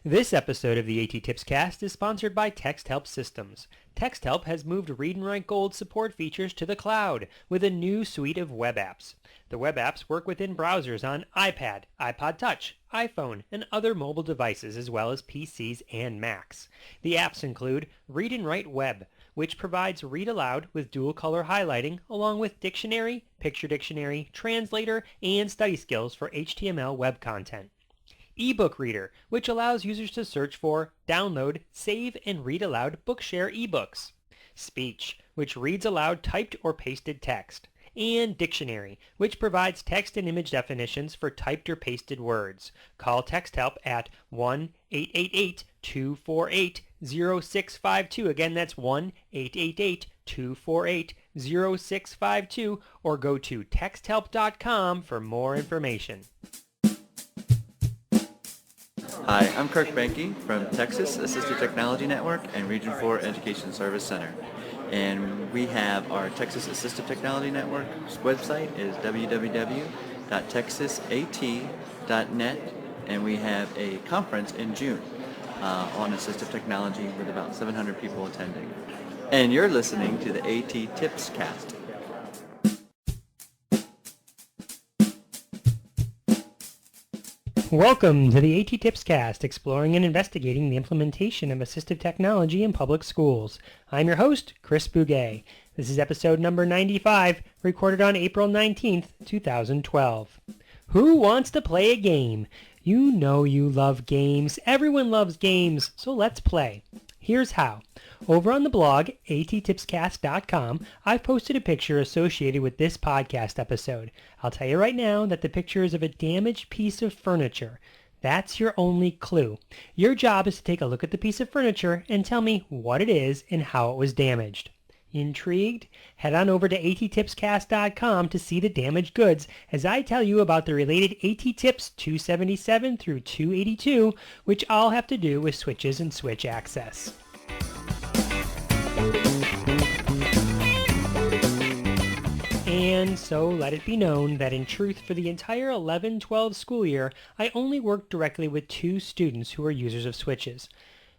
This episode of the A.T.TIPSCAST is sponsored by TextHelp Systems. TextHelp has moved Read and Write Gold support features to the cloud with a new suite of web apps. The web apps work within browsers on iPad, iPod Touch, iPhone, and other mobile devices as well as PCs and Macs. The apps include Read and Write Web, which provides read aloud with dual color highlighting along with dictionary, picture dictionary, translator, and study skills for HTML web content. eBook Reader, which allows users to search for, download, save, and read aloud Bookshare ebooks. Speech, which reads aloud typed or pasted text. And Dictionary, which provides text and image definitions for typed or pasted words. Call TextHelp at 1-888-248-0652. Again, that's 1-888-248-0652, or go to texthelp.com for more information. Hi, I'm Kirk Behnke from Texas Assistive Technology Network and Region 4 Education Service Center. And we have our Texas Assistive Technology Network website is www.texasat.net, and we have a conference in June on assistive technology with about 700 people attending. And you're listening to the A.T.TIPSCAST. Welcome to the A.T.TIPSCAST, exploring and investigating the implementation of assistive technology in public schools. I'm your host, Chris Bouguet. This is episode number 95, recorded on April 19th, 2012. Who wants to play a game? You know you love games. Everyone loves games, so let's play. Here's how. Over on the blog, A.T.TIPSCAST.com, I've posted a picture associated with this podcast episode. I'll tell you right now that the picture is of a damaged piece of furniture. That's your only clue. Your job is to take a look at the piece of furniture and tell me what it is and how it was damaged. Intrigued? Head on over to A.T.TIPSCAST.com to see the damaged goods as I tell you about the related A.T.TIPS 277 through 282, which all have to do with switches and switch access. And so let it be known that in truth for the entire 11-12 school year, I only worked directly with 2 students who are users of switches.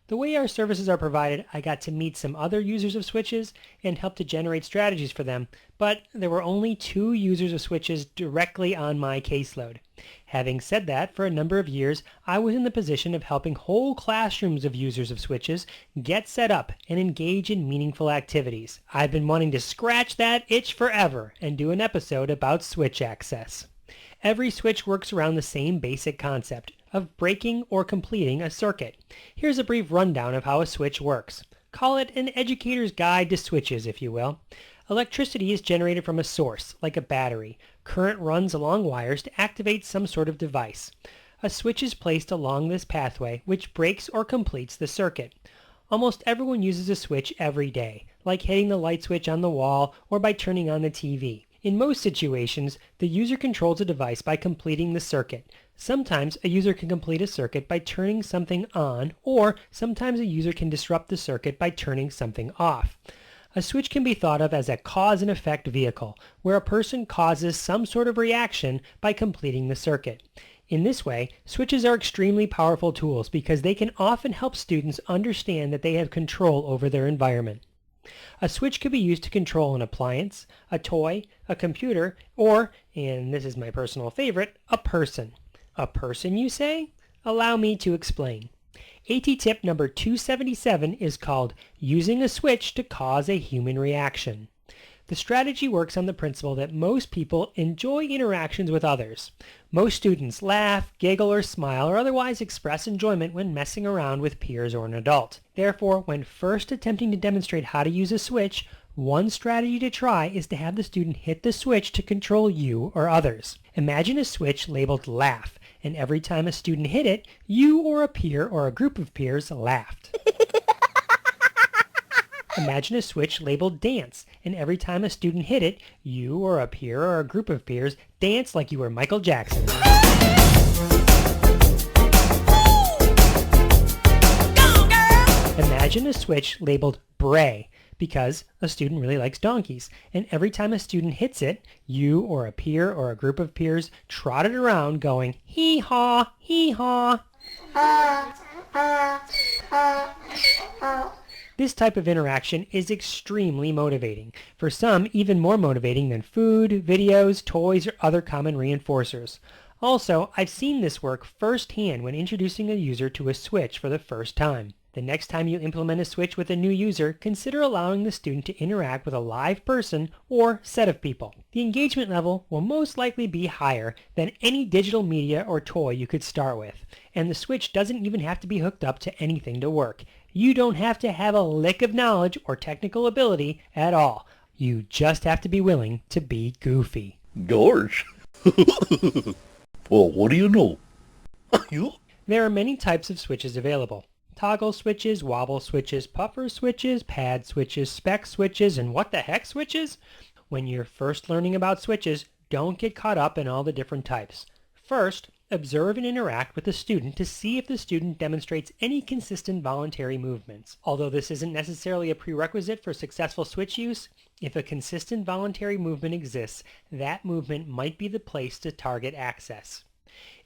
The way our services are provided, I got to meet some other users of switches and help to generate strategies for them, but there were only 2 users of switches directly on my caseload. Having said that, for a number of years, I was in the position of helping whole classrooms of users of switches get set up and engage in meaningful activities. I've been wanting to scratch that itch forever and do an episode about switch access. Every switch works around the same basic concept of breaking or completing a circuit. Here's a brief rundown of how a switch works. Call it an educator's guide to switches, if you will. Electricity is generated from a source, like a battery. Current runs along wires to activate some sort of device. A switch is placed along this pathway, which breaks or completes the circuit. Almost everyone uses a switch every day, like hitting the light switch on the wall or by turning on the TV. In most situations, the user controls a device by completing the circuit. Sometimes a user can complete a circuit by turning something on, or sometimes a user can disrupt the circuit by turning something off. A switch can be thought of as a cause and effect vehicle, where a person causes some sort of reaction by completing the circuit. In this way, switches are extremely powerful tools because they can often help students understand that they have control over their environment. A switch could be used to control an appliance, a toy, a computer, or, and this is my personal favorite, a person. A person, you say? Allow me to explain. A.T.TIP number 277 is called Using a Switch to Cause a Human Reaction. The strategy works on the principle that most people enjoy interactions with others. Most students laugh, giggle, or smile, or otherwise express enjoyment when messing around with peers or an adult. Therefore, when first attempting to demonstrate how to use a switch, one strategy to try is to have the student hit the switch to control you or others. Imagine a switch labeled laugh, and every time a student hit it, you or a peer or a group of peers laughed. Imagine a switch labeled dance, and every time a student hit it, you or a peer or a group of peers danced like you were Michael Jackson. Imagine a switch labeled bray, because a student really likes donkeys, and every time a student hits it, you or a peer or a group of peers trotted around going hee-haw, hee-haw. This type of interaction is extremely motivating. For some, even more motivating than food, videos, toys, or other common reinforcers. Also, I've seen this work firsthand when introducing a user to a switch for the first time. The next time you implement a switch with a new user, consider allowing the student to interact with a live person or set of people. The engagement level will most likely be higher than any digital media or toy you could start with, and the switch doesn't even have to be hooked up to anything to work. You don't have to have a lick of knowledge or technical ability at all. You just have to be willing to be goofy. George? Well, what do you know? There are many types of switches available. Toggle switches, wobble switches, puffer switches, pad switches, spec switches, and what the heck switches? When you're first learning about switches, don't get caught up in all the different types. First, observe and interact with the student to see if the student demonstrates any consistent voluntary movements. Although this isn't necessarily a prerequisite for successful switch use, if a consistent voluntary movement exists, that movement might be the place to target access.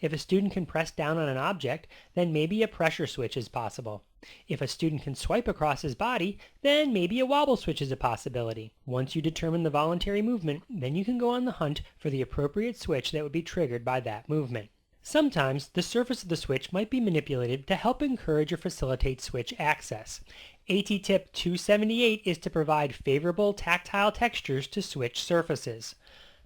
If a student can press down on an object, then maybe a pressure switch is possible. If a student can swipe across his body, then maybe a wobble switch is a possibility. Once you determine the voluntary movement, then you can go on the hunt for the appropriate switch that would be triggered by that movement. Sometimes, the surface of the switch might be manipulated to help encourage or facilitate switch access. A.T.TIP 278 is to provide favorable tactile textures to switch surfaces.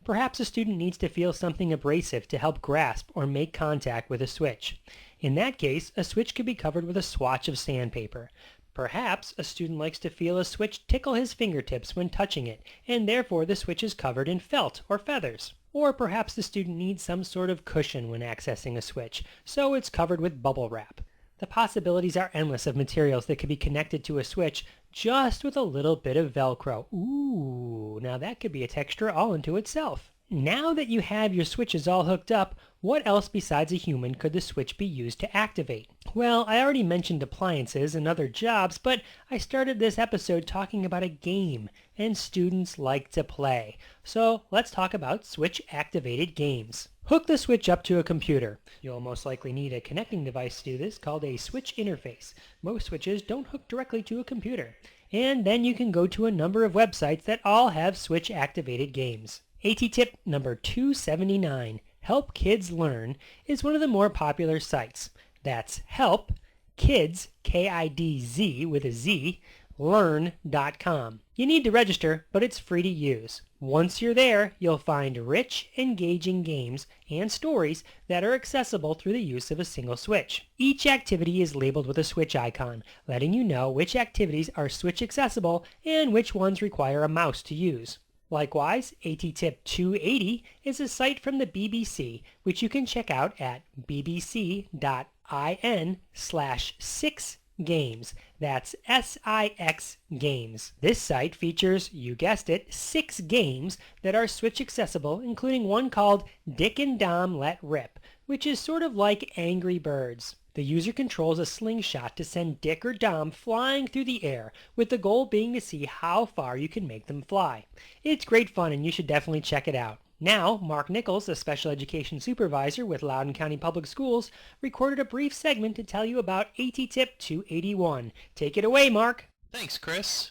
Perhaps a student needs to feel something abrasive to help grasp or make contact with a switch. In that case, a switch could be covered with a swatch of sandpaper. Perhaps a student likes to feel a switch tickle his fingertips when touching it, and therefore the switch is covered in felt or feathers. Or perhaps the student needs some sort of cushion when accessing a switch, so it's covered with bubble wrap. The possibilities are endless of materials that could be connected to a switch just with a little bit of Velcro. Ooh, now that could be a texture all into itself. Now that you have your switches all hooked up, what else besides a human could the switch be used to activate? Well, I already mentioned appliances and other jobs, but I started this episode talking about a game, and students like to play. So let's talk about switch-activated games. Hook the switch up to a computer. You'll most likely need a connecting device to do this called a switch interface. Most switches don't hook directly to a computer. And then you can go to a number of websites that all have switch-activated games. A.T.TIP number 279, Help Kids Learn, is one of the more popular sites. That's help, kids, K-I-D-Z with a Z, learn.com. You need to register, but it's free to use. Once you're there, you'll find rich, engaging games and stories that are accessible through the use of a single switch. Each activity is labeled with a switch icon, letting you know which activities are switch accessible and which ones require a mouse to use. Likewise, A.T.TIP 280 is a site from the BBC, which you can check out at bbc.in/6games. That's S-I-X games. This site features, you guessed it, 6 games that are switch accessible, including one called Dick and Dom Let Rip, which is sort of like Angry Birds. The user controls a slingshot to send Dick or Dom flying through the air, with the goal being to see how far you can make them fly. It's great fun and you should definitely check it out. Now, Mark Nichols, a special education supervisor with Loudoun County Public Schools, recorded a brief segment to tell you about A.T.TIP 281. Take it away, Mark. Thanks, Chris.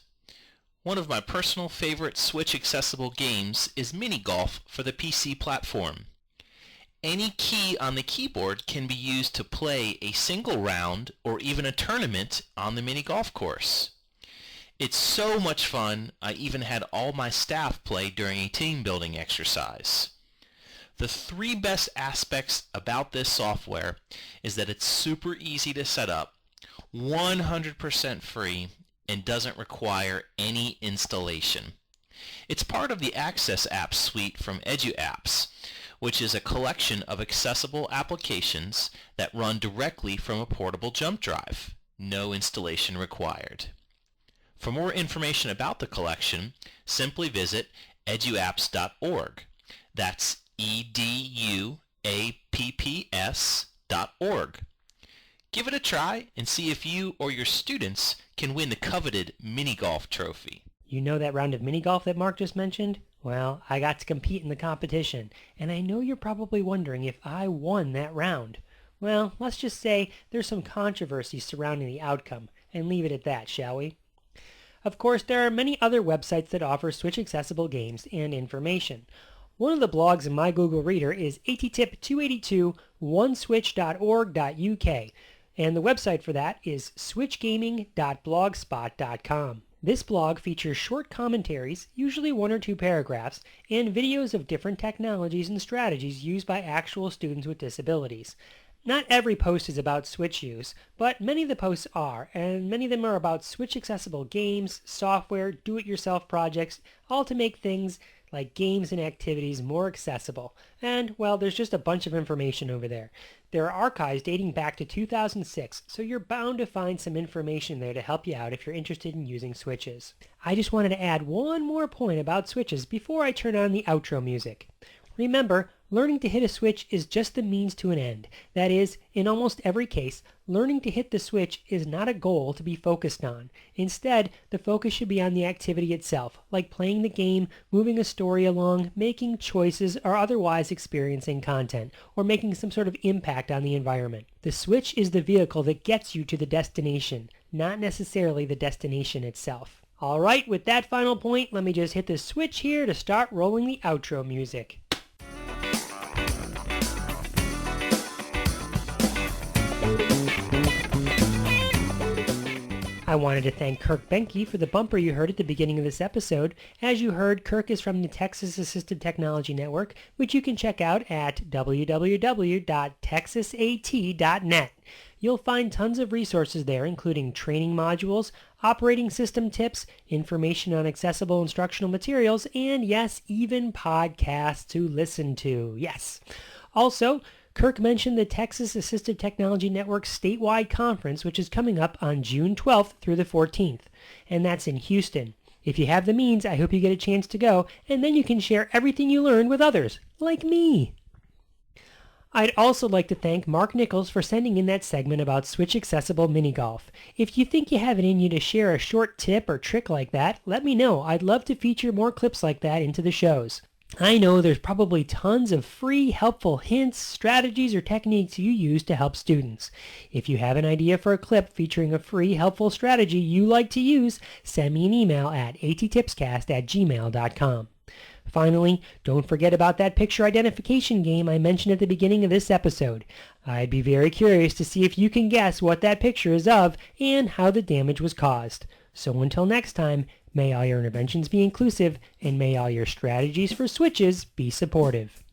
One of my personal favorite switch-accessible games is mini golf for the PC platform. Any key on the keyboard can be used to play a single round or even a tournament on the mini golf course. It's so much fun, I even had all my staff play during a team building exercise. The 3 best aspects about this software is that it's super easy to set up, 100% free, and doesn't require any installation. It's part of the AccessApps suite from EduApps, which is a collection of accessible applications that run directly from a portable jump drive. No installation required. For more information about the collection, simply visit eduapps.org. That's eduapps.org. Give it a try and see if you or your students can win the coveted mini golf trophy. You know that round of mini golf that Mark just mentioned? Well, I got to compete in the competition, and I know you're probably wondering if I won that round. Well, let's just say there's some controversy surrounding the outcome, and leave it at that, shall we? Of course, there are many other websites that offer Switch-accessible games and information. One of the blogs in my Google Reader is A.T.TIP 282 oneswitch.org.uk, and the website for that is switchgaming.blogspot.com. This blog features short commentaries, usually 1 or 2 paragraphs, and videos of different technologies and strategies used by actual students with disabilities. Not every post is about Switch use, but many of the posts are, and many of them are about Switch-accessible games, software, do-it-yourself projects, all to make things like games and activities more accessible. And, well, there's just a bunch of information over there. There are archives dating back to 2006, so you're bound to find some information there to help you out if you're interested in using Switches. I just wanted to add one more point about Switches before I turn on the outro music. Remember, learning to hit a switch is just the means to an end. That is, in almost every case, learning to hit the switch is not a goal to be focused on. Instead, the focus should be on the activity itself, like playing the game, moving a story along, making choices, or otherwise experiencing content, or making some sort of impact on the environment. The switch is the vehicle that gets you to the destination, not necessarily the destination itself. Alright, with that final point, let me just hit the switch here to start rolling the outro music. I wanted to thank Kirk Behnke for the bumper you heard at the beginning of this episode. As you heard, Kirk is from the Texas Assistive Technology Network, which you can check out at www.texasat.net. You'll find tons of resources there, including training modules, operating system tips, information on accessible instructional materials, and yes, even podcasts to listen to. Yes. Also, Kirk mentioned the Texas Assistive Technology Network statewide conference, which is coming up on June 12th through the 14th, and that's in Houston. If you have the means, I hope you get a chance to go, and then you can share everything you learned with others, like me. I'd also like to thank Mark Nichols for sending in that segment about Switch Accessible Mini Golf. If you think you have it in you to share a short tip or trick like that, let me know. I'd love to feature more clips like that into the shows. I know there's probably tons of free, helpful hints, strategies, or techniques you use to help students. If you have an idea for a clip featuring a free, helpful strategy you like to use, send me an email at A.T.TIPSCAST@gmail.com. Finally, don't forget about that picture identification game I mentioned at the beginning of this episode. I'd be very curious to see if you can guess what that picture is of and how the damage was caused. So until next time, may all your interventions be inclusive, and may all your strategies for switches be supportive.